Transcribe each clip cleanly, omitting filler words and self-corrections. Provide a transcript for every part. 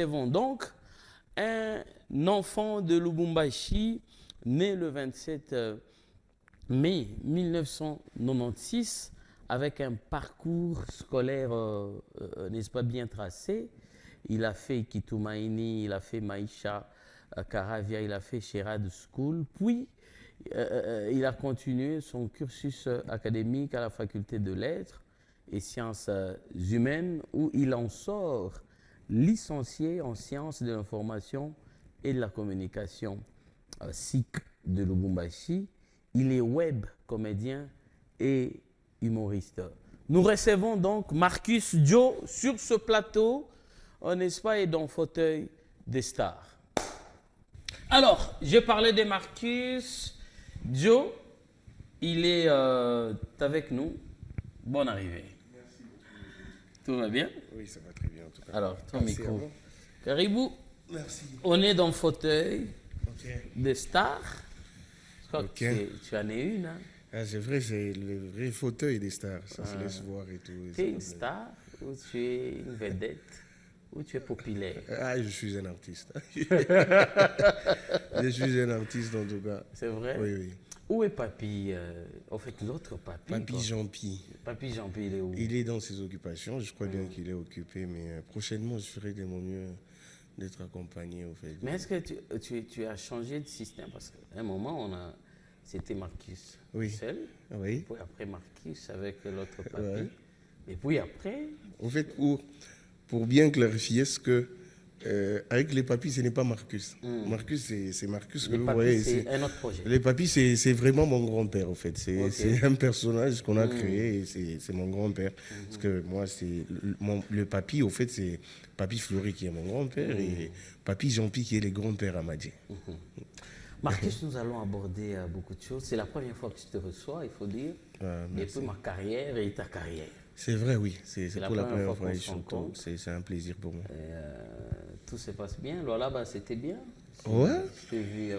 recevons donc un enfant de Lubumbashi, né le 27 mai 1996, avec un parcours scolaire, n'est-ce pas, bien tracé. Il a fait Kitumaini, il a fait Maïcha Karavia, il a fait Sherad School, puis il a continué son cursus académique à la faculté de lettres et sciences humaines, où il en sort licencié en sciences de l'information et de la communication, SIC de Lubumbashi. Il est web comédien et humoriste. Nous recevons donc Marcus Joe sur ce plateau, n'est-ce pas, et dans le fauteuil des stars. Alors, j'ai parlé de Marcus Joe. Il est avec nous. Bonne arrivée. Merci beaucoup. Tout va bien? Oui, ça va très bien en tout cas. Alors, ton Merci micro. à vous. Caribou. Merci. On est dans le fauteuil Ok. des stars. Je crois Ok. que tu en es une. Hein? Ah, c'est vrai, c'est le vrai fauteuil des stars. Ça se laisse voir et tout. Tu es une star ou tu es une vedette ou tu es populaire? Ah, je suis un artiste. Je suis un artiste en tout cas. C'est vrai? Oui, oui. Où est Papy? En fait, l'autre Papy. Papy quoi. Jean-Pi. Papy Jean-Pierre, il est où? Il est dans ses occupations. Je crois bien qu'il est occupé, mais prochainement, je ferai de mon mieux d'être accompagné au fait. Mais est-ce que tu as changé de système? Parce qu'à un moment, c'était Marcus Oui. seul, Oui. puis après Marcus avec l'autre Papy. Ouais. Et puis après, En fait, pour bien clarifier ce que avec les papis, ce n'est pas Marcus. Marcus, c'est Marcus que les vous Papy, voyez. c'est un autre projet. Les papis, c'est vraiment mon grand-père, en fait. C'est Ok. c'est un personnage qu'on a créé et c'est mon grand-père. Parce que moi, le papy, au fait, c'est Papy Fleury qui est mon grand-père et Papy Jean-Pi qui est le grand-père Amadie. Marcus, nous allons aborder beaucoup de choses. C'est la première fois que je te reçois, il faut dire. Ah, et puis ma carrière et ta carrière. C'est vrai, oui. C'est la pour la première première fois fois. qu'on se rencontre. C'est un plaisir pour moi. Tout se passe bien. Alors là-bas, c'était bien. Ouais. Je t'ai vu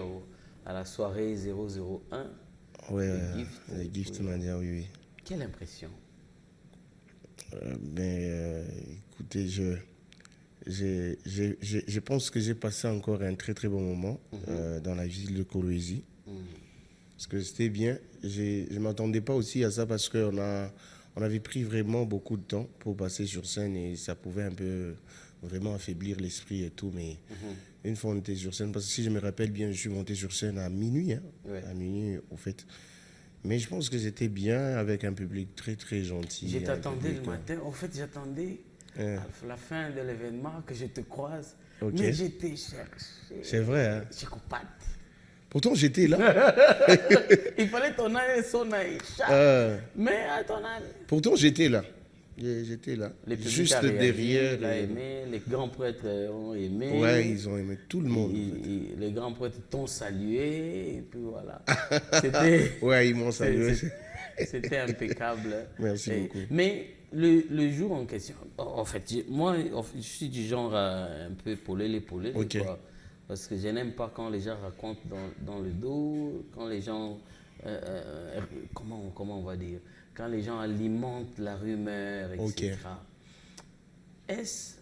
à la soirée 001. Ouais, Gift. les gifts Oui. Mandia, oui, oui. Quelle impression? Écoutez, je pense que j'ai passé encore un très très bon moment dans la ville de Kolwezi. Parce que c'était bien. Je ne m'attendais pas aussi à ça parce qu'on avait pris vraiment beaucoup de temps pour passer sur scène et ça pouvait un peu vraiment affaiblir l'esprit et tout. Mais une fois on était sur scène, parce que si je me rappelle bien, je suis monté sur scène à minuit, hein, Ouais. à minuit au fait. Mais je pense que j'étais bien avec un public très très gentil. Je un t'attendais le public, matin. En fait, j'attendais à la fin de l'événement que je te croise. Ok. Mais j'étais cherché. C'est vrai, hein. Je coupate. Pourtant j'étais là. Il fallait ton âne et son aïcha. Mais à ton âne. Pourtant j'étais là. J'étais là. Les publics Juste a réagi, derrière. il a aimé, les grands prêtres ont aimé. Ouais, ils ont aimé tout le monde. en fait. Les grands prêtres t'ont salué, et puis voilà. C'était Ouais, ils m'ont salué. c'était impeccable. Merci beaucoup. Mais le jour en question, en fait, moi, je suis du genre un peu polé, Ok. quoi. Parce que je n'aime pas quand les gens racontent dans le dos, quand les gens, comment on va dire, quand les gens alimentent la rumeur, etc. Ok. Est-ce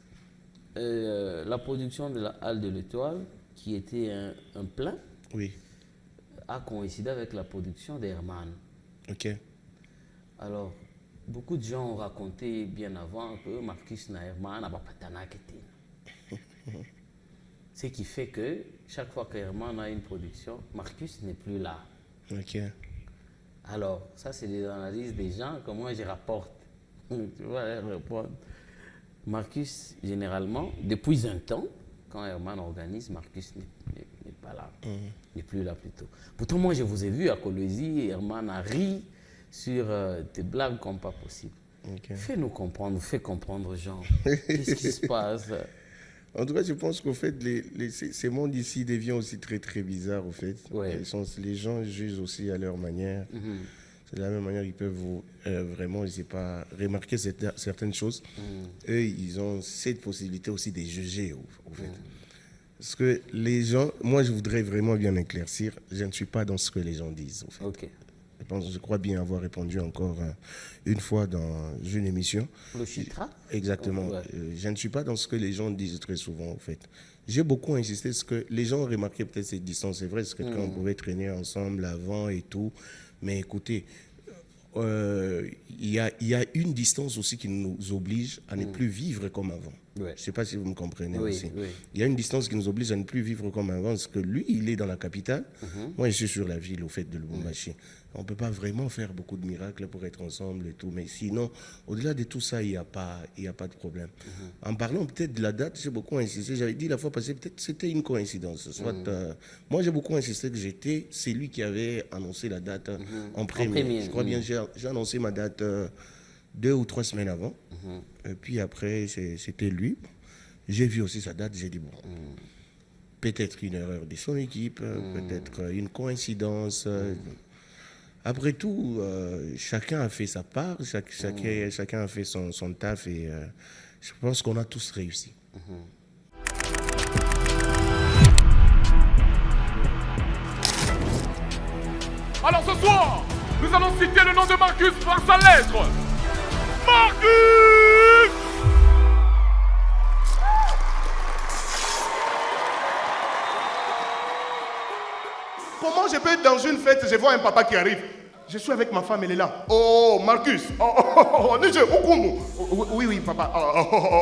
la production de la Halle de l'Étoile, qui était un plein, Oui. a coïncidé avec la production d'Herman? Ok. Alors, beaucoup de gens ont raconté bien avant que Marcus n'a Herman n'a pas patana kété. Ce qui fait que chaque fois que Herman a une production, Marcus n'est plus là. Ok. Alors, ça, c'est des analyses des gens que moi je rapporte. Tu vois, elle répond. Marcus, généralement, depuis un temps, quand Herman organise, Marcus n'est pas là. N'est plus là plutôt. Pourtant, moi, je vous ai vu à Kolwezi, et Herman a ri sur tes blagues comme pas possible. Ok. Fais-nous comprendre, fais comprendre aux gens. Qu'est-ce qui se passe? En tout cas, je pense qu'au fait, ces mondes ici deviennent aussi très très bizarres, au fait. Ouais. Les gens jugent aussi à leur manière. C'est de la même manière qu'ils peuvent vraiment, je sais pas, remarquer certaines choses. Eux, ils ont cette possibilité aussi de juger, au fait. Parce que les gens, moi, je voudrais vraiment bien éclaircir, je ne suis pas dans ce que les gens disent, au fait. Ok. Je crois bien avoir répondu encore une fois dans une émission. Le Chitra? Exactement. Ouais. Je ne suis pas dans ce que les gens disent très souvent, en fait. J'ai beaucoup insisté parce que les gens ont remarqué peut-être cette distance. C'est vrai, c'est quelqu'un qu'on pouvait traîner ensemble avant et tout. Mais écoutez, il y a une distance aussi qui nous oblige à ne plus vivre comme avant. Ouais. Je ne sais pas si vous me comprenez Oui, aussi. oui. Il y a une distance qui nous oblige à ne plus vivre comme avant, parce que lui, il est dans la capitale. Moi, je suis sur la ville, au fait de Lubumbashi. On ne peut pas vraiment faire beaucoup de miracles pour être ensemble et tout. Mais sinon, au-delà de tout ça, il n'y a pas de problème. En parlant peut-être de la date, j'ai beaucoup insisté. J'avais dit la fois passée, peut-être c'était une coïncidence. Soit, moi, j'ai beaucoup insisté que c'est lui qui avait annoncé la date en premier. Je crois bien, j'ai annoncé ma date 2 ou 3 semaines avant. Et puis après, c'était lui. J'ai vu aussi sa date, j'ai dit bon, peut-être une erreur de son équipe, peut-être une coïncidence. Après tout, chacun a fait sa part, chacun a fait son taf et je pense qu'on a tous réussi. Alors ce soir, nous allons citer le nom de Marcus par sa lettre. Marcus! Comment je peux être dans une fête, je vois un papa qui arrive. Je suis avec ma femme, elle est là. Oh, Marcus. Oui, papa.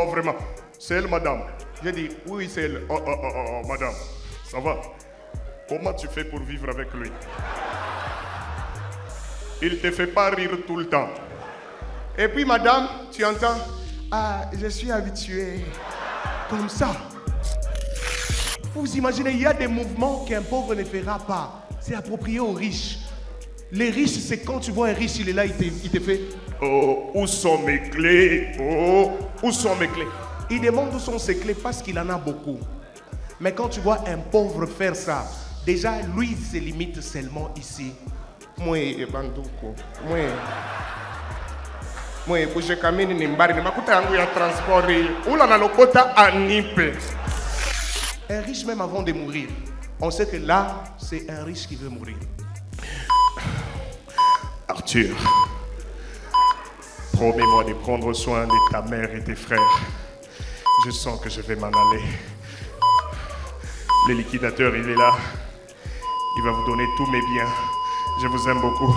Vraiment. C'est elle, madame. J'ai dit, oui, c'est elle. Madame. Ça va? Comment tu fais pour vivre avec lui? Il te fait pas rire tout le temps. Et puis, madame, tu entends? Ah, je suis habitué. Comme ça. Vous imaginez, il y a des mouvements qu'un pauvre ne fera pas. C'est approprié aux riches. Les riches, c'est quand tu vois un riche, il est là, il te fait. Oh, où sont mes clés? Oh, où sont mes clés? Il demande où sont ses clés parce qu'il en a beaucoup. Mais quand tu vois un pauvre faire ça, déjà, lui, il se limite seulement ici. Moi, Banduko. Moi, je camine nimbari, ne makuta yangu ya transport. Oula na lokota anipe. Un riche, même avant de mourir, on sait que là, c'est un riche qui veut mourir. Arthur, promets-moi de prendre soin de ta mère et tes frères. Je sens que je vais m'en aller. Le liquidateur, il est là. Il va vous donner tous mes biens. Je vous aime beaucoup.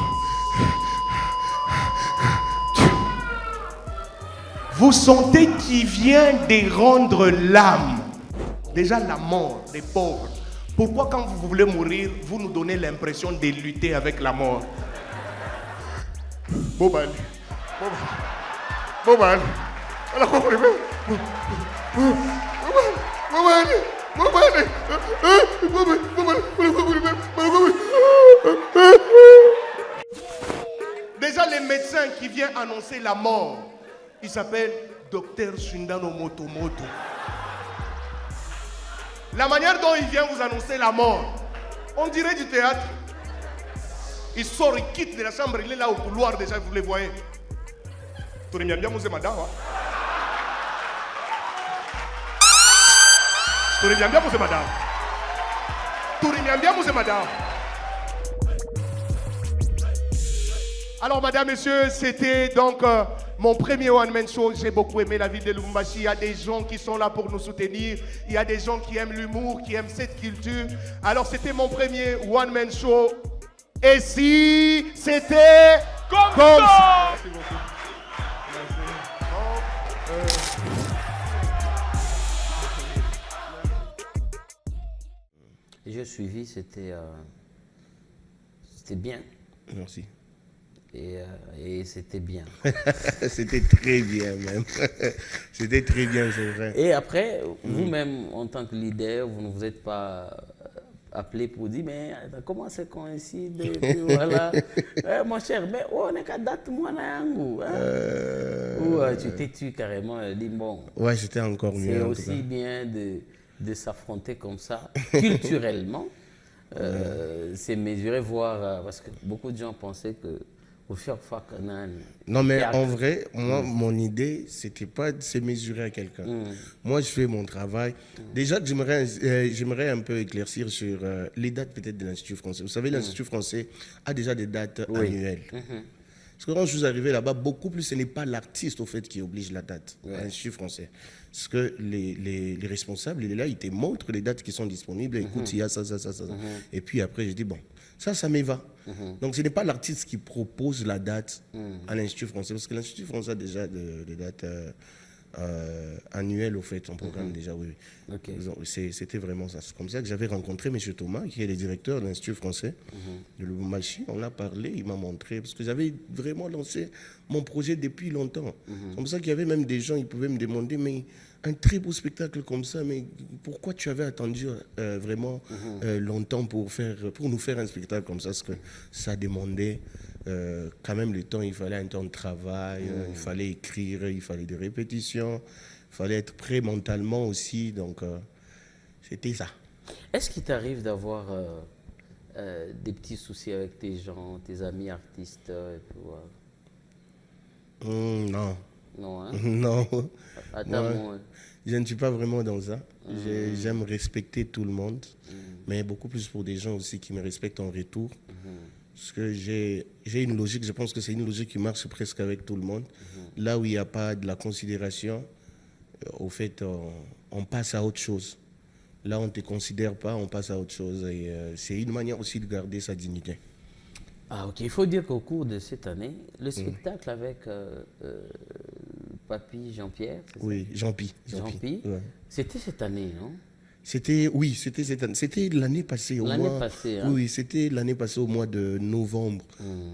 Vous sentez qu'il vient de rendre l'âme. Déjà la mort des pauvres. Pourquoi quand vous voulez mourir, vous nous donnez l'impression de lutter avec la mort? Bobal. Déjà les médecins qui viennent annoncer la mort, il s'appelle Dr Shindano Motomoto. La manière dont il vient vous annoncer la mort, on dirait du théâtre. Il sort, il quitte de la chambre, il est là au couloir déjà, vous le voyez. Tout le monde bien, monsieur madame. Tout le monde bien, monsieur madame. Tout le monde bien, monsieur madame. Alors, madame, messieurs, c'était donc mon premier one-man show. J'ai beaucoup aimé la ville de Lubumbashi. Il y a des gens qui sont là pour nous soutenir. Il y a des gens qui aiment l'humour, qui aiment cette culture. Alors, c'était mon premier one-man show. Et si c'était comme ça. Merci beaucoup. J'ai suivi, c'était bien. Merci. Et c'était bien. C'était très bien même. C'était très bien, c'est vrai. Et après, vous-même, en tant que leader, vous ne vous êtes pas appelé pour dire, mais comment c'est coïncide? Et puis voilà. Mon cher, mais on est qu'à date, moi, ou tu t'es tué carrément, dit bon. Ouais, c'était encore mieux. C'est aussi bien de s'affronter comme ça, culturellement. C'est mesuré, voir, parce que beaucoup de gens pensaient que Non, mais en vrai, moi, mon idée, c'était pas de se mesurer à quelqu'un. Moi, je fais mon travail. Déjà, j'aimerais un peu éclaircir sur les dates peut-être de l'Institut français. Vous savez, l'Institut français a déjà des dates annuelles. Parce que quand je suis arrivé là-bas, beaucoup plus, ce n'est pas l'artiste, au fait, qui oblige la date à l'Institut français. Parce que les responsables, il est là, ils te montrent les dates qui sont disponibles. Écoute, il y a ça. Et puis après, je dis, bon, ça me va. Donc, ce n'est pas l'artiste qui propose la date à l'Institut français. Parce que l'Institut français a déjà des dates annuelles, au fait, en programme déjà, oui. Ok. C'était vraiment ça. C'est comme ça que j'avais rencontré M. Thomas, qui est le directeur de l'Institut français de Lubumbashi. On l'a parlé, il m'a montré, parce que j'avais vraiment lancé mon projet depuis longtemps. C'est comme ça qu'il y avait même des gens, ils pouvaient me demander, mais un très beau spectacle comme ça, mais pourquoi tu avais attendu vraiment longtemps pour nous faire un spectacle comme ça? Parce que ça demandait quand même le temps, il fallait un temps de travail, il fallait écrire, il fallait des répétitions, il fallait être prêt mentalement aussi, donc c'était ça. Est-ce qu'il t'arrive d'avoir des petits soucis avec tes gens, tes amis artistes Non. Non, hein? Non. Attends, Je ne suis pas vraiment dans ça. J'aime respecter tout le monde, mais beaucoup plus pour des gens aussi qui me respectent en retour. Parce que j'ai une logique, je pense que c'est une logique qui marche presque avec tout le monde. Là où il n'y a pas de la considération, au fait, on passe à autre chose. Là, on ne te considère pas, on passe à autre chose. Et c'est une manière aussi de garder sa dignité. Ah, ok. Il faut dire qu'au cours de cette année, le spectacle avec Papy Jean-Pierre, c'est Oui, Jean-Pi. Jean-Pi, Ouais. c'était cette année, non? C'était cette année. C'était l'année passée. L'année passée, hein? Oui, c'était l'année passée au mois de novembre.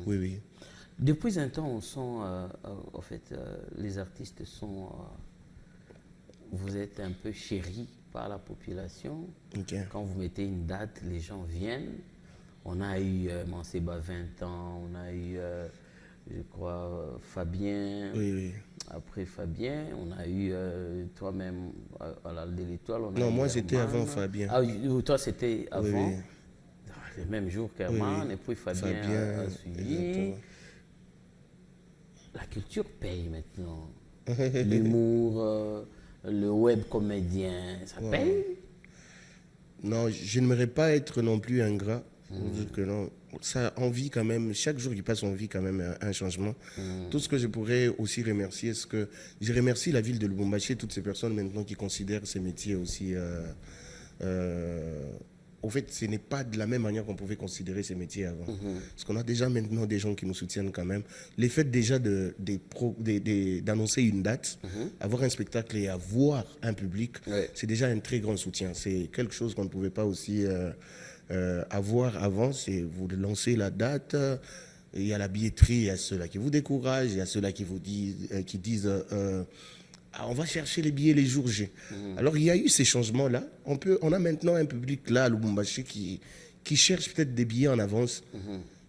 Oui, oui. Depuis un temps, on sent, en fait, les artistes sont, vous êtes un peu chéris par la population. Ok. Quand vous mettez une date, les gens viennent. On a eu Manceba 20 ans, on a eu, je crois, Fabien. Oui, oui. Après Fabien, on a eu toi-même à l'Arc de l'Étoile. Non, moi c'était avant Fabien. Ah, toi c'était avant, Oui. le même jour qu'Herman, Oui. et puis Fabien a suivi. Exactement. La culture paye maintenant. L'humour, le web comédien, ça paye. Non, je n'aimerais pas être non plus ingrat. Pour dire que non, ça, on vit quand même, chaque jour qui passe, on vit quand même un changement. Tout ce que je pourrais aussi remercier, c'est que je remercie la ville de Lubumbashi et toutes ces personnes maintenant qui considèrent ces métiers aussi. Au fait, ce n'est pas de la même manière qu'on pouvait considérer ces métiers avant. Parce qu'on a déjà maintenant des gens qui nous soutiennent quand même. Les faits déjà d'annoncer une date, avoir un spectacle et avoir un public, c'est déjà un très grand soutien. C'est quelque chose qu'on ne pouvait pas aussi avoir avant. C'est vous lancez la date, il y a la billetterie, il y a ceux-là qui vous découragent, il y a ceux-là qui vous disent on va chercher les billets les jours G. Alors, il y a eu ces changements-là. On a maintenant un public là à Lubumbashi qui cherche peut-être des billets en avance.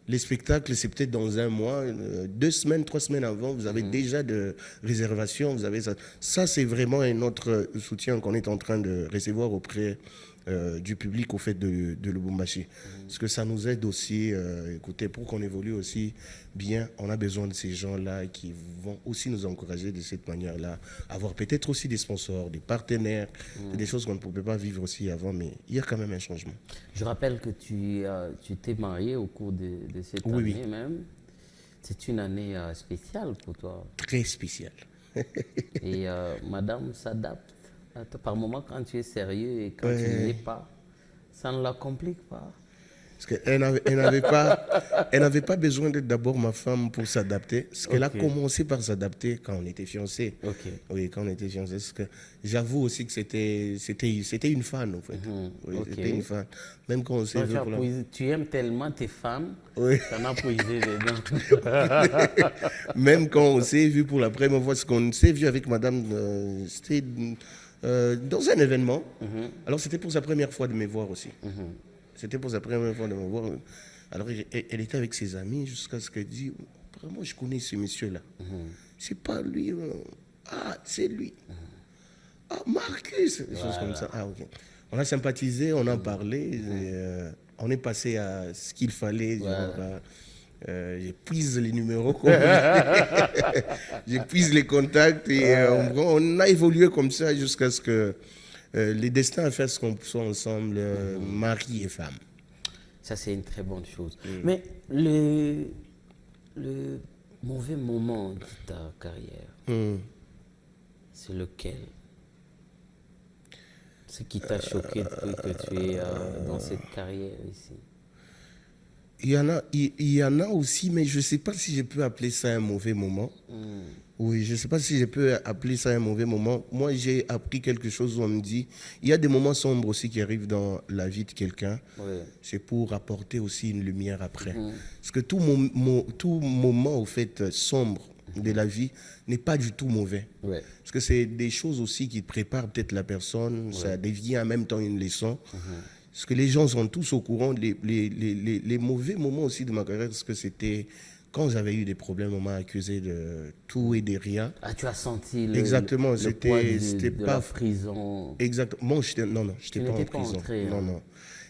Les spectacles, c'est peut-être dans un mois, 2 semaines, 3 semaines avant, vous avez déjà de réservations. Vous avez ça. Ça, c'est vraiment un autre soutien qu'on est en train de recevoir auprès du public au fait de Lubumbashi. Parce que ça nous aide aussi, écoutez, pour qu'on évolue aussi bien, on a besoin de ces gens-là qui vont aussi nous encourager de cette manière-là, avoir peut-être aussi des sponsors, des partenaires, des choses qu'on ne pouvait pas vivre aussi avant, mais il y a quand même un changement. Je rappelle que tu t'es marié au cours de cette année même. C'est une année spéciale pour toi. Très spéciale. Et madame s'adapte. Par moment, quand tu es sérieux et quand tu ne l'es pas, ça ne la complique pas. Parce qu'elle n'avait pas besoin d'être d'abord ma femme pour s'adapter. Parce qu'elle a commencé par s'adapter quand on était fiancés. Oui, quand on était fiancés. Parce que j'avoue aussi que c'était une fan, en fait. C'était une fan. Même quand on s'est vu tu aimes tellement tes fans, ça n'a puisé dedans. Même quand on s'est vu pour la première fois, ce qu'on s'est vu avec madame, c'était dans un événement. Alors, c'était pour sa première fois de me voir aussi. C'était pour sa première fois de me voir. Alors, elle était avec ses amis jusqu'à ce qu'elle dise vraiment, je connais ce monsieur-là. C'est pas lui. Ah, c'est lui. Ah, Marcus. Des choses comme ça. Ah, ok. On a sympathisé, on a parlé. Et, on est passé à ce qu'il fallait. Genre, J'épuise les numéros, j'épuise les contacts et on a évolué comme ça jusqu'à ce que les destins fassent qu'on soit ensemble, mari et femme. Ça, c'est une très bonne chose. Mais le mauvais moment de ta carrière, c'est lequel? Ce qui t'a choqué depuis que tu es dans cette carrière ici? Il y en a aussi, mais je ne sais pas si je peux appeler ça un mauvais moment. Oui, je ne sais pas si je peux appeler ça un mauvais moment. Moi, j'ai appris quelque chose où on me dit, il y a des moments sombres aussi qui arrivent dans la vie de quelqu'un. Oui. C'est pour apporter aussi une lumière après. Parce que tout moment, au fait, sombre de la vie n'est pas du tout mauvais. Ouais. Parce que c'est des choses aussi qui préparent peut-être la personne, ça devient en même temps une leçon. Parce que les gens sont tous au courant, les mauvais moments aussi de ma carrière, parce que c'était quand j'avais eu des problèmes, on m'a accusé de tout et de rien. Ah, tu as senti Exactement, le poids c'était de pas la prison. Exactement. Non, j'étais pas en n'étais pas prison. entré, Non, hein. non,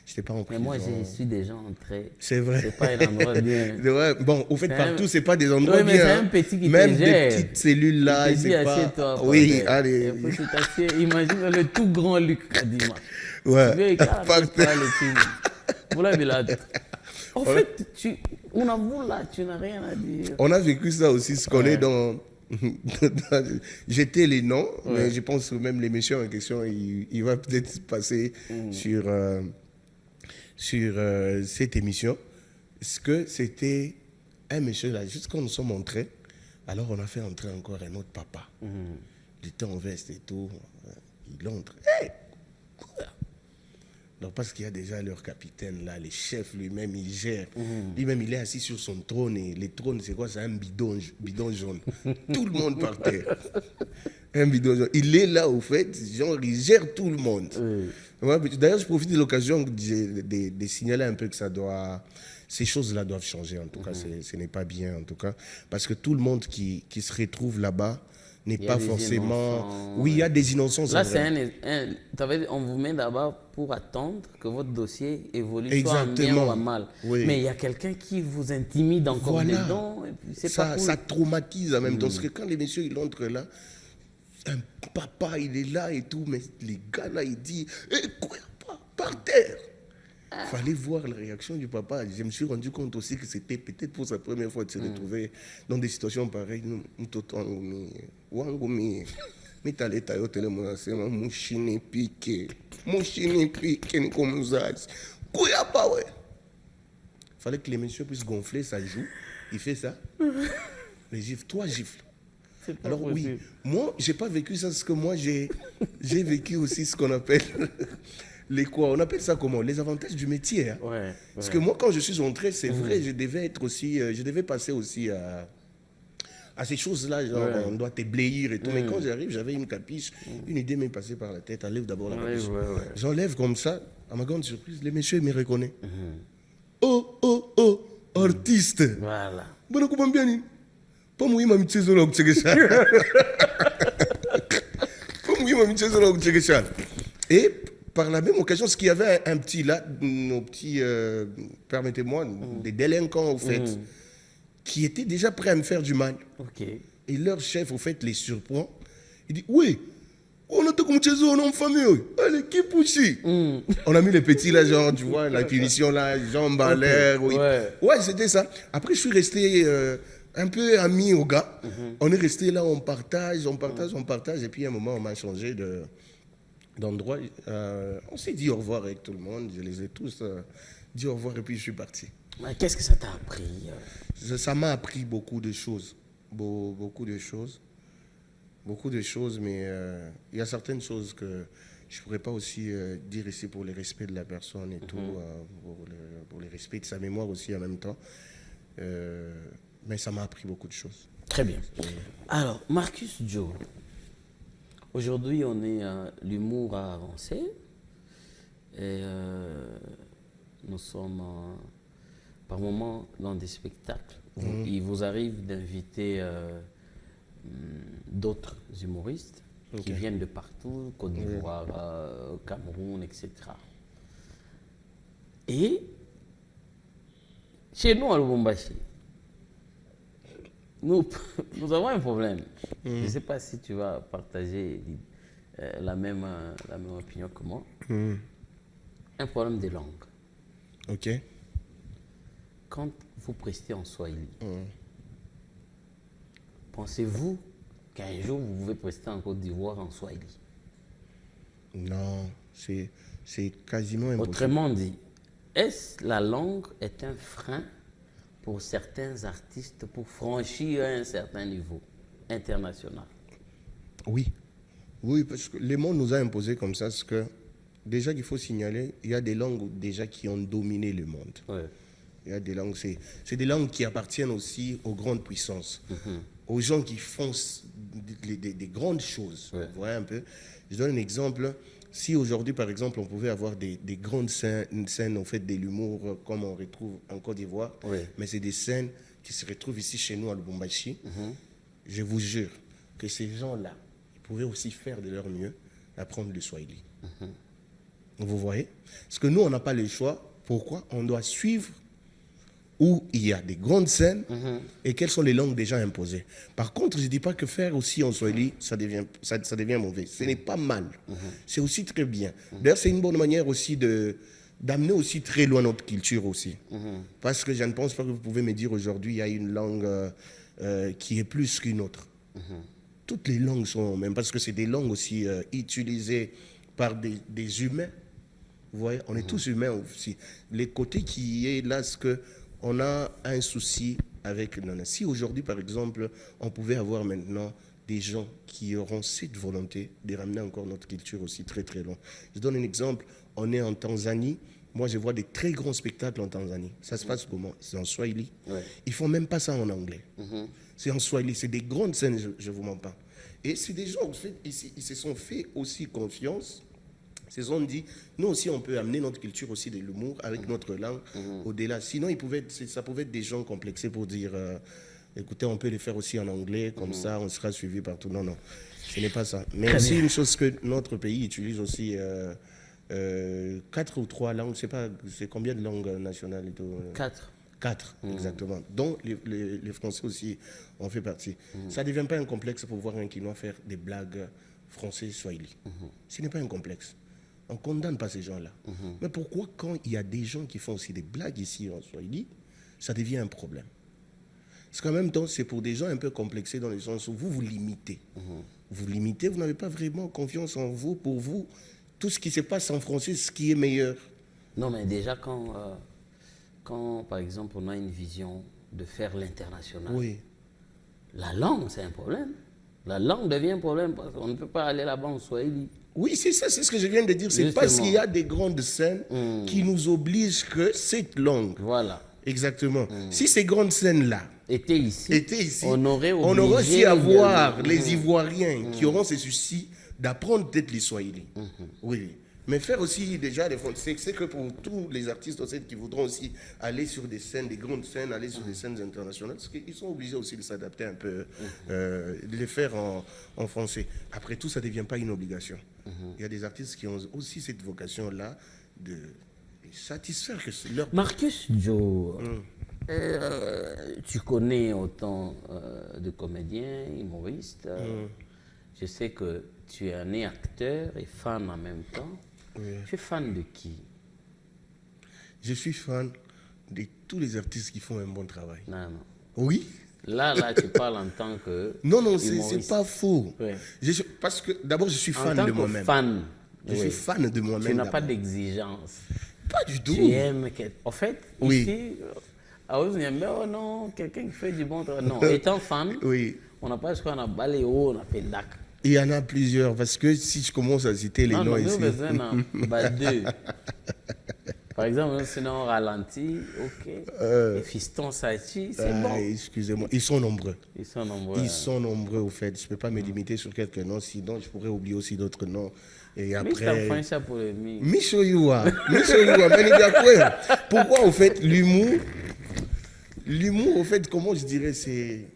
j'étais pas en Mais prison. moi, j'ai su des gens entrés. C'est vrai. C'est pas un endroit bien. C'est vrai. Bon, au fait, C'est partout, un- c'est pas des endroits Oui, mais bien. c'est hein. un petit qui Même te des gère. petites cellules là, Il te dit, c'est pas. assieds-toi, Oui, bordel. allez. Il faut que tu t'assieds. Imagine le tout grand Luc Kadima. Ouais. Tu veux, Par pas terre. le film. Voilà, mais là, en fait, on avoue là, tu n'as rien à dire. On a vécu ça aussi, ce qu'on est dans. J'étais les noms, mais je pense que même l'émission en question, il va peut-être passer sur cette émission. Parce que c'était un monsieur là, juste quand nous sommes entrés, alors on a fait entrer encore un autre papa. Il était en veste et tout. Il entre. Hey! Quoi? Donc parce qu'il y a déjà leur capitaine là, le chef lui-même, il gère. Lui-même, il est assis sur son trône et le trône, c'est quoi? C'est un bidon jaune. Tout le monde par terre. Un bidon jaune. Il est là, au fait, genre, il gère tout le monde. Ouais, d'ailleurs, je profite de l'occasion de signaler un peu que ces choses-là doivent changer, en tout cas. Ce n'est pas bien, en tout cas. Parce que tout le monde qui se retrouve là-bas n'est Il y a pas des forcément... innocents, Oui, il y a des innocents, Là, c'est vrai. on vous met d'abord pour attendre que votre dossier évolue soit en bien Exactement. ou en mal. Oui. Mais il y a quelqu'un qui vous intimide encore Voilà. dedans. Et puis c'est pas cool. Ça traumatise en même temps. Parce que quand les messieurs ils entrent là, un papa il est là et tout, mais les gars là ils disent quoi, par terre. Il fallait voir la réaction du papa. Je me suis rendu compte aussi que c'était peut-être pour sa première fois de se retrouver dans des situations pareilles. Il fallait que les messieurs puissent gonfler sa joue. Il fait ça. Les gifles, toi gifles. C'est pas Alors possible. oui, moi, j'ai pas vécu ça, parce que moi, j'ai vécu aussi ce qu'on appelle les quoi. On appelle ça comment? Les avantages du métier. Hein. Ouais, Parce que moi, quand je suis entré, c'est vrai, je devais passer aussi à ces choses-là, genre on doit te bléir et tout. Mais quand j'arrive, j'avais une capiche, une idée m'est passée par la tête. Enlève d'abord la capiche. J'enlève comme ça, à ma grande surprise, les messieurs me reconnaissent. Oh, artiste. Voilà. Bon, comment bien? Pas moi, ma mitzvah, là, que ça. Pas moi, ma mitzvah, là, que ça. Et par la même occasion, parce qu'il y avait un petit là, nos petits, permettez-moi, des délinquants, au fait, qui étaient déjà prêts à me faire du mal. Ok. Et leur chef, au fait, les surprend. Il dit, oui, on a tout comme chez eux, on est en famille. Allez, qui pousse? On a mis les petits là, genre, tu vois, la punition là, jambes en l'air. Oui. Ouais, c'était ça. Après, je suis resté un peu ami au gars. On est resté là, on partage. Et puis, à un moment, on m'a changé d'endroit. On s'est dit au revoir avec tout le monde. Je les ai tous dit au revoir et puis je suis parti. Qu'est-ce que ça t'a appris? Ça m'a appris beaucoup de choses. Beaucoup de choses. Beaucoup de choses, mais il y a certaines choses que je ne pourrais pas aussi dire ici pour le respect de la personne et tout, pour le respect de sa mémoire aussi en même temps. Mais ça m'a appris beaucoup de choses. Très bien. Alors, Marcus Joe, aujourd'hui, on est l'humour a avancé et nous sommes par moments dans des spectacles. Il vous arrive d'inviter d'autres humoristes qui viennent de partout, Côte d'Ivoire, Cameroun, etc. Et chez nous à Lubumbashi, nous, nous avons un problème. Je ne sais pas si tu vas partager la même opinion que moi. Un problème de langue. Ok. Quand vous prestez en Swahili, pensez-vous qu'un jour vous pouvez prester en Côte d'Ivoire en Swahili? Non, c'est quasiment impossible. Autrement dit, est-ce la langue est un frein pour certains artistes pour franchir un certain niveau international? Oui. Oui, parce que le monde nous a imposé comme ça, parce que déjà qu'il faut signaler, il y a des langues déjà qui ont dominé le monde. Ouais. Il y a des langues, c'est des langues qui appartiennent aussi aux grandes puissances, aux gens qui font des grandes choses. Ouais. Vous voyez un peu? Je donne un exemple. Si aujourd'hui, par exemple, on pouvait avoir des grandes scènes, en fait, de l'humour, comme on retrouve en Côte d'Ivoire, Ouais. mais c'est des scènes qui se retrouvent ici chez nous à Lubumbashi, je vous jure que ces gens-là, ils pouvaient aussi faire de leur mieux apprendre le Swahili. Vous voyez? Parce que nous, on n'a pas le choix. Pourquoi? On doit suivre où il y a des grandes scènes et quelles sont les langues déjà imposées. Par contre, je ne dis pas que faire aussi en Swahili, ça devient mauvais. Ce n'est pas mal. C'est aussi très bien. D'ailleurs, c'est une bonne manière aussi d'amener aussi très loin notre culture aussi. Parce que je ne pense pas que vous pouvez me dire aujourd'hui, il y a une langue qui est plus qu'une autre. Toutes les langues sont même, parce que c'est des langues aussi utilisées par des humains. Vous voyez, on est tous humains aussi. Les côtés qui est là, c'est que on a un souci avec Nana. Si aujourd'hui, par exemple, on pouvait avoir maintenant des gens qui auront cette volonté de ramener encore notre culture aussi très très loin. Je donne un exemple. On est en Tanzanie. Moi, je vois des très grands spectacles en Tanzanie. Ça se passe comment? C'est en Swahili. Ouais. Ils font même pas ça en anglais. C'est en Swahili. C'est des grandes scènes, je vous mens pas. Et c'est des gens, en fait, ils se sont fait aussi confiance. Ils se sont dit, nous aussi, on peut amener notre culture aussi de l'humour avec notre langue au-delà. Sinon, ça pouvait être des gens complexés pour dire, écoutez, on peut les faire aussi en anglais, comme ça, on sera suivi partout. Non, non, ce n'est pas ça. Mais aussi une chose que notre pays utilise aussi, 4 ou 3 langues, je sais pas, c'est combien de langues nationales et tout? 4. 4, exactement. Dont les Français aussi en fait partie. Ça ne devient pas un complexe pour voir un Quinois faire des blagues français-swahili. Ce n'est pas un complexe. On ne condamne pas ces gens-là. Mais pourquoi, quand il y a des gens qui font aussi des blagues ici en Swahili, ça devient un problème? Parce qu'en même temps, c'est pour des gens un peu complexés dans le sens où vous limitez. Vous limitez, vous n'avez pas vraiment confiance en vous. Pour vous, tout ce qui se passe en français, ce qui est meilleur. Non, mais déjà, quand par exemple, on a une vision de faire l'international, Oui. la langue, c'est un problème. La langue devient un problème parce qu'on ne peut pas aller là-bas en Swahili. Oui, c'est ça, c'est ce que je viens de dire. C'est parce qu'il y a des grandes scènes qui nous obligent que cette langue. Voilà. Exactement. Si ces grandes scènes-là Étaient ici, on aurait aussi à voir les Ivoiriens qui auront ce souci d'apprendre peut-être les Swahili. Oui. Mais faire aussi déjà des français, c'est que pour tous les artistes aussi qui voudront aussi aller sur des scènes, des grandes scènes, aller sur des scènes internationales, parce qu'ils sont obligés aussi de s'adapter un peu, de les faire en français. Après tout, ça ne devient pas une obligation. Il y a des artistes qui ont aussi cette vocation-là de satisfaire que leur... Marcus Joe, tu connais autant de comédiens, humoristes. Je sais que tu es né acteur et fan en même temps. Oui. Tu es fan de qui? Je suis fan de tous les artistes qui font un bon travail. Non, non. Oui. Là, tu parles en tant que Non, c'est humoriste. pas faux. Ouais. Parce que d'abord, je suis En fan tant de que moi-même. fan, Je suis fan de moi-même. tu n'as pas d'abord. d'exigence. Pas du tout. Tu aimes. En fait, Oui. ici, à Ouzniambe, oh non, quelqu'un qui fait du bon travail. Non, étant fan, Oui. on n'a pas ce qu'on a baléo, on appelle DAC. Il y en a plusieurs, parce que si je commence à citer les Non, noms non, ici... nous, besoin deux. Par exemple, sinon on ralentit, ok. Et Fiston Sachi, c'est bon. Excusez-moi, ils sont nombreux. Ils sont nombreux. Ils sont nombreux, au fait. Je ne peux pas me limiter sur quelques noms, sinon je pourrais oublier aussi d'autres noms. Et Mais après... c'est ça pour les mi. Michoyua, Benigakwe. Pourquoi, au fait, l'humour, au fait, comment je dirais, c'est...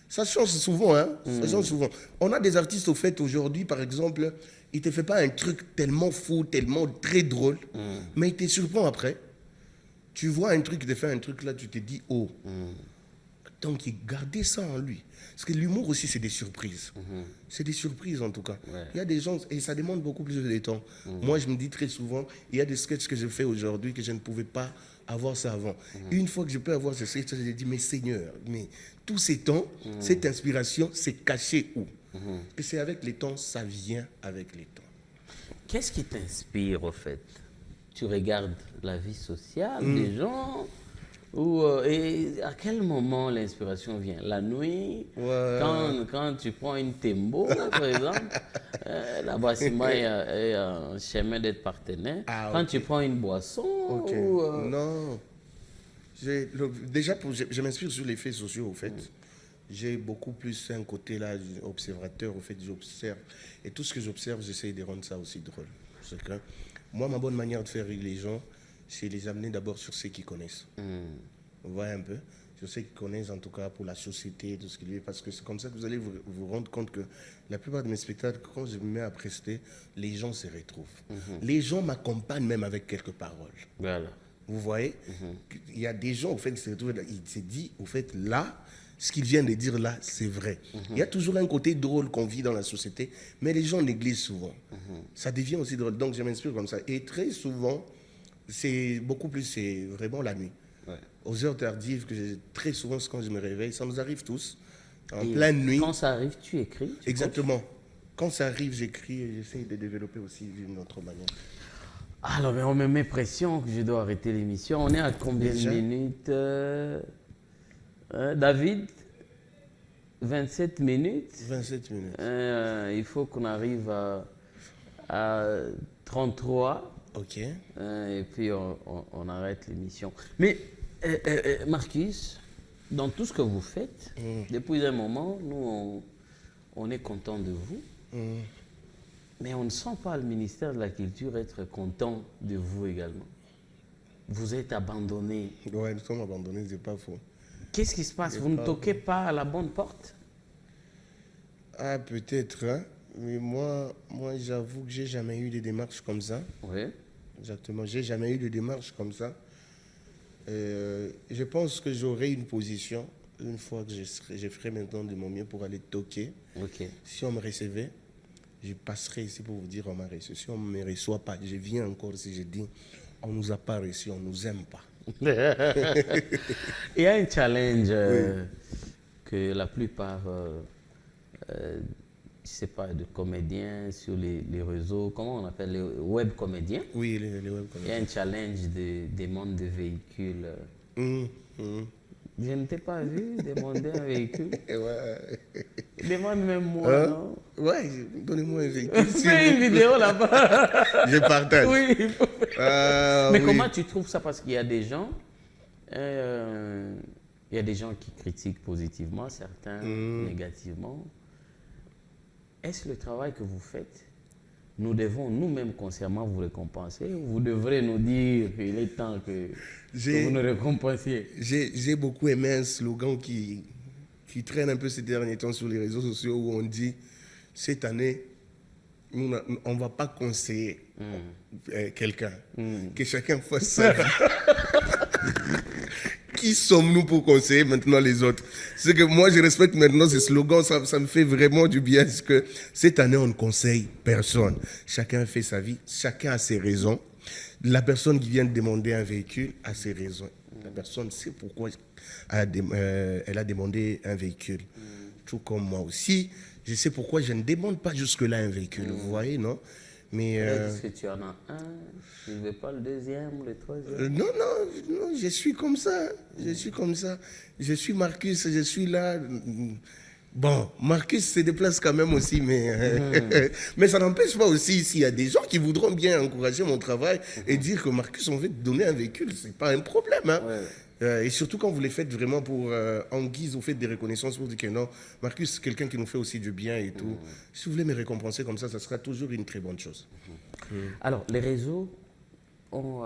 Ça change souvent, hein. Ça change souvent. On a des artistes, au fait, aujourd'hui, par exemple, il ne te fait pas un truc tellement fou, tellement très drôle, mais il te surprend après. Tu vois un truc, il te fait un truc là, tu te dis, oh, Donc, il gardait ça en lui. Parce que l'humour aussi, c'est des surprises. C'est des surprises, en tout cas. Ouais. Il y a des gens, et ça demande beaucoup plus de temps. Moi, je me dis très souvent, il y a des sketchs que je fais aujourd'hui que je ne pouvais pas avoir ça avant. Une fois que je peux avoir ce sketch, je dis, mais Seigneur, mais tous ces temps, cette inspiration, c'est caché où? Et c'est avec les temps, ça vient avec les temps. Qu'est-ce qui t'inspire, au fait? Tu regardes la vie sociale des gens ou, et à quel moment l'inspiration vient? La nuit? Ouais. Quand tu prends une tembo, par exemple, là-bas, c'est moi et un chemin d'être partenaire. Ah, Quand ok. tu prends une boisson Ok. ou, Non. Déjà, je m'inspire sur les faits sociaux, au fait. J'ai beaucoup plus un côté là, observateur, au fait, j'observe. Et tout ce que j'observe, j'essaie de rendre ça aussi drôle. C'est que moi, ma bonne manière de faire rire les gens, c'est les amener d'abord sur ceux qui connaissent. Vous voyez un peu? Sur ceux qui connaissent, en tout cas, pour la société, tout ce qu'il y a. Parce que c'est comme ça que vous allez vous rendre compte que la plupart de mes spectacles, quand je me mets à prester, les gens se retrouvent. Les gens m'accompagnent même avec quelques paroles. Voilà. Vous voyez, il y a des gens, au fait, qui se retrouvent, il se dit, au fait, là, ce qu'il vient de dire là, c'est vrai. Il y a toujours un côté drôle qu'on vit dans la société, mais les gens négligent souvent. Ça devient aussi drôle. Donc, je m'inspire comme ça. Et très souvent, c'est beaucoup plus, c'est vraiment la nuit. Ouais. Aux heures tardives, très souvent, quand je me réveille, ça nous arrive tous, en Et pleine nuit. Quand ça arrive, tu écris? Tu Exactement. Quand ça arrive, j'écris et j'essaie de développer aussi d'une autre manière. Alors, mais on me met pression que je dois arrêter l'émission. On est à combien Déjà? de minutes David 27 minutes. 27 minutes. Il faut qu'on arrive à 33. Ok. Et puis on arrête l'émission. Mais Marcus, dans tout ce que vous faites, depuis un moment, nous, on est content de vous. Mais on ne sent pas le ministère de la Culture être content de vous également. Vous êtes abandonné. Ouais, nous sommes abandonnés, c'est pas faux. Qu'est-ce qui se passe? Vous ne toquez pas à la bonne porte? Ah, peut-être, hein. Mais moi, j'avoue que j'ai jamais eu de démarches comme ça. Oui. Exactement, j'ai jamais eu de démarche comme ça. Je pense que j'aurai une position une fois que je ferai maintenant de mon mieux pour aller toquer. Ok. Si on me recevait, je passerai ici pour vous dire on m'a reçu. Si on ne me reçoit pas, je viens encore si je dis on ne nous a pas reçu, on ne nous aime pas. Il y a un challenge que la plupart, je sais pas, de comédiens sur les réseaux, comment on appelle les web comédiens. Oui, les web Il y a un challenge des mondes de véhicules. Je ne t'ai pas vu demander un véhicule. Ouais. Demande même moi, non? Ouais, donnez-moi un véhicule. Fais une vidéo là-bas. Je partage. Oui. Mais Oui. comment tu trouves ça? Parce qu'il y a des gens, il y a des gens qui critiquent positivement, certains négativement. Est-ce le travail que vous faites, nous devons nous-mêmes consciemment vous récompenser? Vous devrez nous dire qu'il est temps que vous nous récompensiez. J'ai beaucoup aimé un slogan qui traîne un peu ces derniers temps sur les réseaux sociaux où on dit cette année, on ne va pas conseiller quelqu'un, que chacun fasse sa vie. Qui sommes-nous pour conseiller maintenant les autres? C'est que moi, je respecte maintenant ce slogan, ça me fait vraiment du bien, parce que cette année, on ne conseille personne. Chacun fait sa vie, chacun a ses raisons. La personne qui vient de demander un véhicule a ses raisons. La personne sait pourquoi elle a demandé un véhicule. Tout comme moi aussi, je sais pourquoi je ne demande pas jusque-là un véhicule, vous voyez, non? Mais Est-ce que tu en as un? Tu ne veux pas le deuxième ou le troisième? non, je suis comme ça. Je suis comme ça. Je suis Marcus, je suis là. Bon, Marcus se déplace quand même aussi, mais ça n'empêche pas aussi, s'il y a des gens qui voudront bien encourager mon travail et dire que Marcus, on veut te donner un véhicule, c'est pas un problème. Hein. Et surtout quand vous les faites vraiment en guise, vous faites des reconnaissances pour dire que non, Marcus, c'est quelqu'un qui nous fait aussi du bien et tout. Si vous voulez me récompenser comme ça sera toujours une très bonne chose. Alors, les réseaux ont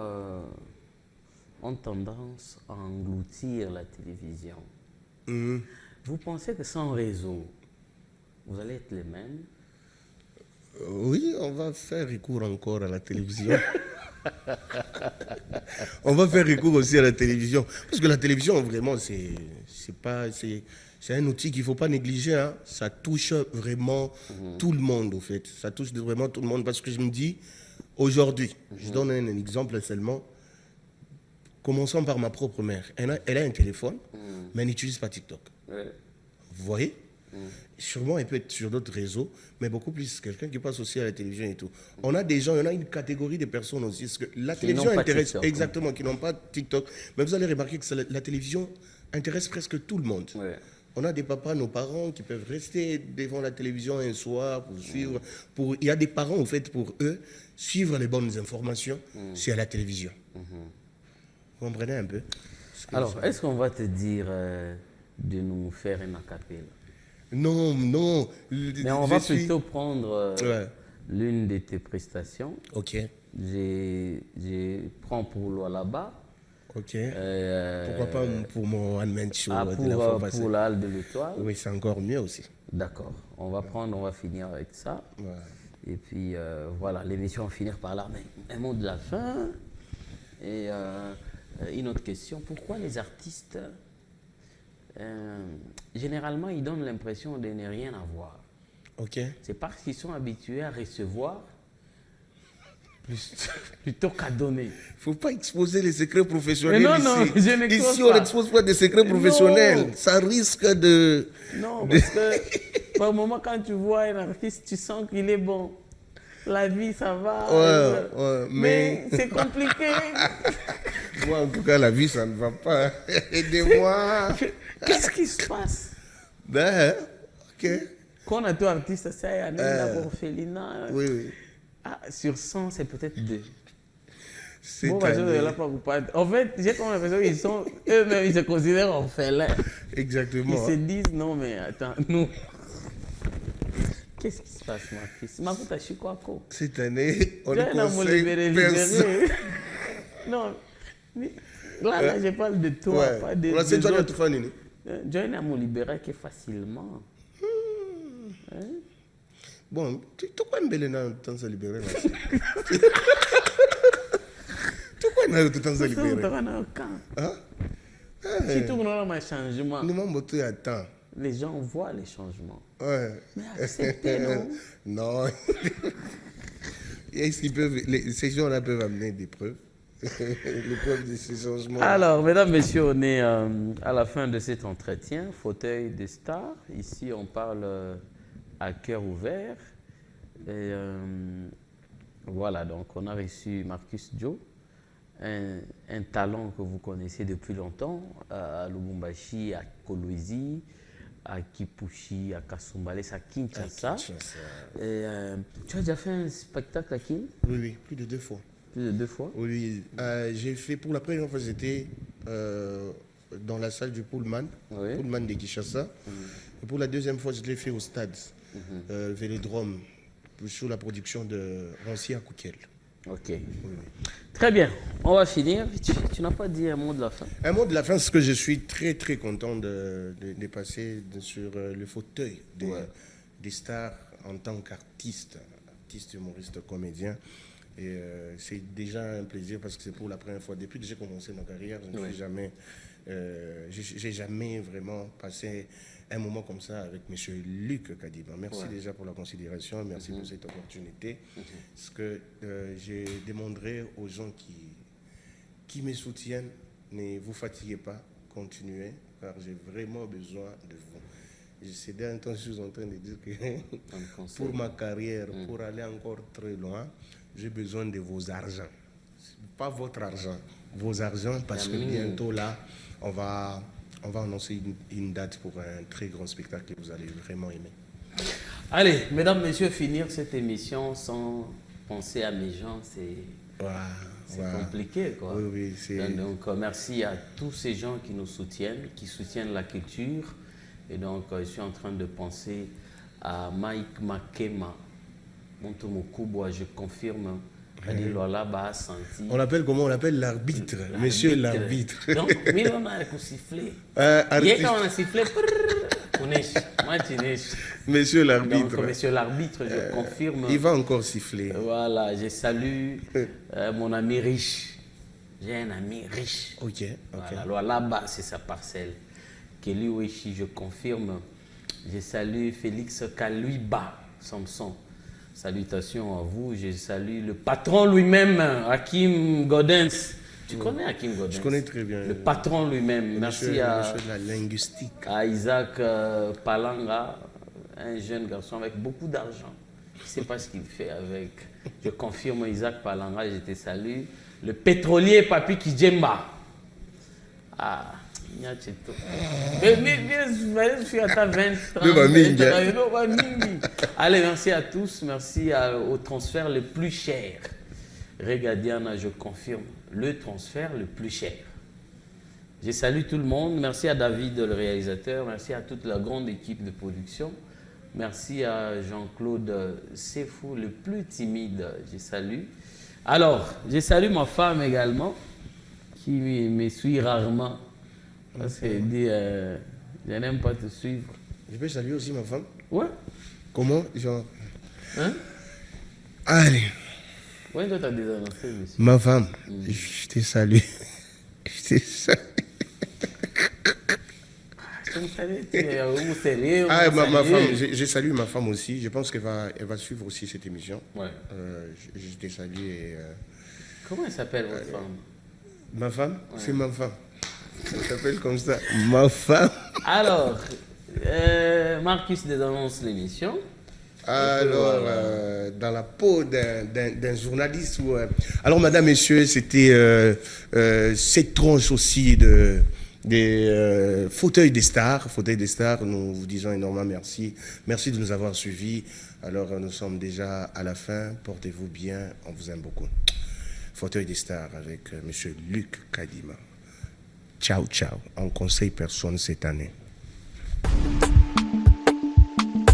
tendance à engloutir la télévision. Vous pensez que sans réseau, vous allez être les mêmes? Oui, on va faire recours encore à la télévision. On va faire recours aussi à la télévision. Parce que la télévision, vraiment, c'est C'est un outil qu'il ne faut pas négliger. Hein. Ça touche vraiment tout le monde, au fait. Ça touche vraiment tout le monde parce que je me dis, aujourd'hui, je donne un exemple seulement. Commençons par ma propre mère. Elle a un téléphone, mais elle n'utilise pas TikTok. Ouais. Vous voyez? Sûrement, elle peut être sur d'autres réseaux, mais beaucoup plus quelqu'un qui passe aussi à la télévision et tout. On a des gens, il y en a une catégorie de personnes aussi. Parce que la télévision intéresse TikTok, exactement, qui n'ont pas TikTok. Mais vous allez remarquer que la télévision intéresse presque tout le monde. Ouais. On a des papas, nos parents, qui peuvent rester devant la télévision un soir pour suivre. Il y a des parents, en fait, pour eux, suivre les bonnes informations, c'est à la télévision. Vous comprenez un peu? Alors, est-ce qu'on va te dire de nous faire un acapella? Non. Mais on va plutôt prendre l'une de tes prestations. Ok. Je prends pour Lualaba. Ok. Pourquoi pas pour mon one-man show de la fois passée? Pour la Halle de l'Étoile. Oui, c'est encore mieux aussi. D'accord. On va finir avec ça. Ouais. Et puis voilà, l'émission va finir par là. Mais un mot de la fin. Et une autre question. Pourquoi les artistes, généralement, ils donnent l'impression de ne rien avoir? Ok. C'est parce qu'ils sont habitués à recevoir plutôt qu'à donner. Il ne faut pas exposer les secrets professionnels ici. Non, je n'expose ici, pas. on n'expose pas des secrets professionnels. Non. Ça risque de... Non, parce que par moment, quand tu vois un artiste, tu sens qu'il est bon. La vie, ça va. Ouais, mais c'est compliqué. Moi, en tout cas, la vie, ça ne va pas. Aidez-moi. Qu'est-ce qui se passe? Ben, ok. Quand on a tout artiste, ça y est, d'abord orphelinat. Oui. Ah, sur 100, c'est peut-être 2. C'est Bon, je ne vais pas vous parler. En fait, j'ai comme l'impression qu'ils sont eux-mêmes, ils se considèrent orphelins. Exactement. Ils se disent, non, mais attends, nous. Qu'est-ce qui se passe, ma fille? Ma fille, je suis quoi? Cette année, on ne Join à mon conseille libéré. Non, mais là, je parle de toi, pas de. C'est toi qui as tout fait. Join à mon libéré qui est facilement. Bon, tu quoi un bel énorme temps se libérer là? Tu quoi un autre temps se libérer? Si tout le monde a un changement, nous m'en tout à temps. les gens voient les changements. Ouais. Mais acceptez, non? Non. Ces gens-là peuvent amener des preuves. Les preuves de ces changements. Alors, mesdames, messieurs, on est à la fin de cet entretien. Fauteuil de star. Ici, on parle à cœur ouvert. Et voilà, donc on a reçu Marcus Joe, un talent que vous connaissez depuis longtemps à Lubumbashi, à Kolwezi, à Kipushi, à Kasumbalès, à Kinshasa. Et, tu as déjà fait un spectacle à Kin? Oui, plus de 2 fois. Plus de 2 fois? Oui, j'ai fait, pour la première fois, j'étais dans la salle du Pullman, Pullman de Kinshasa. Et pour la deuxième fois, je l'ai fait au stade, Vélodrome, sur la production de Rancy Akoukel. Ok. Oui. Très bien. On va finir. Tu n'as pas dit un mot de la fin? Un mot de la fin, c'est que je suis très très content de passer sur le fauteuil des stars en tant qu'artiste, humoriste, comédien. Et c'est déjà un plaisir parce que c'est pour la première fois. Depuis que j'ai commencé ma carrière, je ne suis jamais... j'ai jamais vraiment passé un moment comme ça avec M. Luc Kadiba. Merci déjà pour la considération, merci pour cette opportunité. Parce que je demanderai aux gens qui me soutiennent, ne vous fatiguez pas, continuez, car j'ai vraiment besoin de vous. Ces derniers temps, je suis en train de dire que pour ma carrière, pour aller encore très loin, j'ai besoin de vos argents. Pas votre argent, vos argents, parce que bientôt là, on va annoncer une date pour un très grand spectacle que vous allez vraiment aimer. Allez, mesdames, messieurs, finir cette émission sans penser à mes gens, c'est compliqué, quoi. Oui, donc, merci à tous ces gens qui nous soutiennent, qui soutiennent la culture. Et donc, je suis en train de penser à Mike Makema, Montomokubwa, je confirme. On l'appelle comment? On l'appelle l'arbitre, monsieur l'arbitre. Donc, mais on a sifflé. Quand on a sifflé, monsieur l'arbitre. Donc, monsieur l'arbitre, je confirme. Il va encore siffler. Voilà, je salue mon ami riche. J'ai un ami riche. Ok. Voilà, là-bas, c'est sa parcelle. Kelly Weshi, je confirme. Je salue Félix Kaluiba, Samson. Salutations à vous. Je salue le patron lui-même, Hakim Godens. Tu connais Hakim Godens? Je connais très bien. Le patron lui-même. Merci Monsieur de la linguistique. à Isaac Palanga, un jeune garçon avec beaucoup d'argent. Je ne sais pas ce qu'il fait avec. Je confirme Isaac Palanga, je te salue. Le pétrolier Papi Kijemba. Ah, Nyacheto. Mais je suis à ta 20. Allez, merci à tous. Merci au transfert le plus cher. Regadiana, je confirme, le transfert le plus cher. Je salue tout le monde. Merci à David, le réalisateur. Merci à toute la grande équipe de production. Merci à Jean-Claude Sefou, le plus timide. Je salue. Alors, je salue ma femme également, qui me suit rarement. Parce qu'elle dit, je n'aime pas te suivre. Je peux saluer aussi ma femme? Ouais. Comment? Genre. Hein? Allez. Ouais, toi, t'as déjà annoncé, monsieur. Ma femme, je te salue. Je te salue. Ah, ma femme, j'ai salué ma femme aussi. Je pense qu'elle va suivre aussi cette émission. Ouais. Je te salue. Et, comment elle s'appelle, votre femme? Ma femme? Ouais. C'est ma femme. Elle s'appelle comme ça. Ma femme. Alors, Marcus désannonce l'émission. Alors, dans la peau d'un journaliste. Alors, madame, messieurs, c'était cette tranche aussi des fauteuils des stars. Fauteuils des stars, nous vous disons énormément merci. Merci de nous avoir suivis. Alors, nous sommes déjà à la fin. Portez-vous bien. On vous aime beaucoup. Fauteuil des stars avec monsieur Luc Kadima. Ciao, ciao. On conseille personne cette année.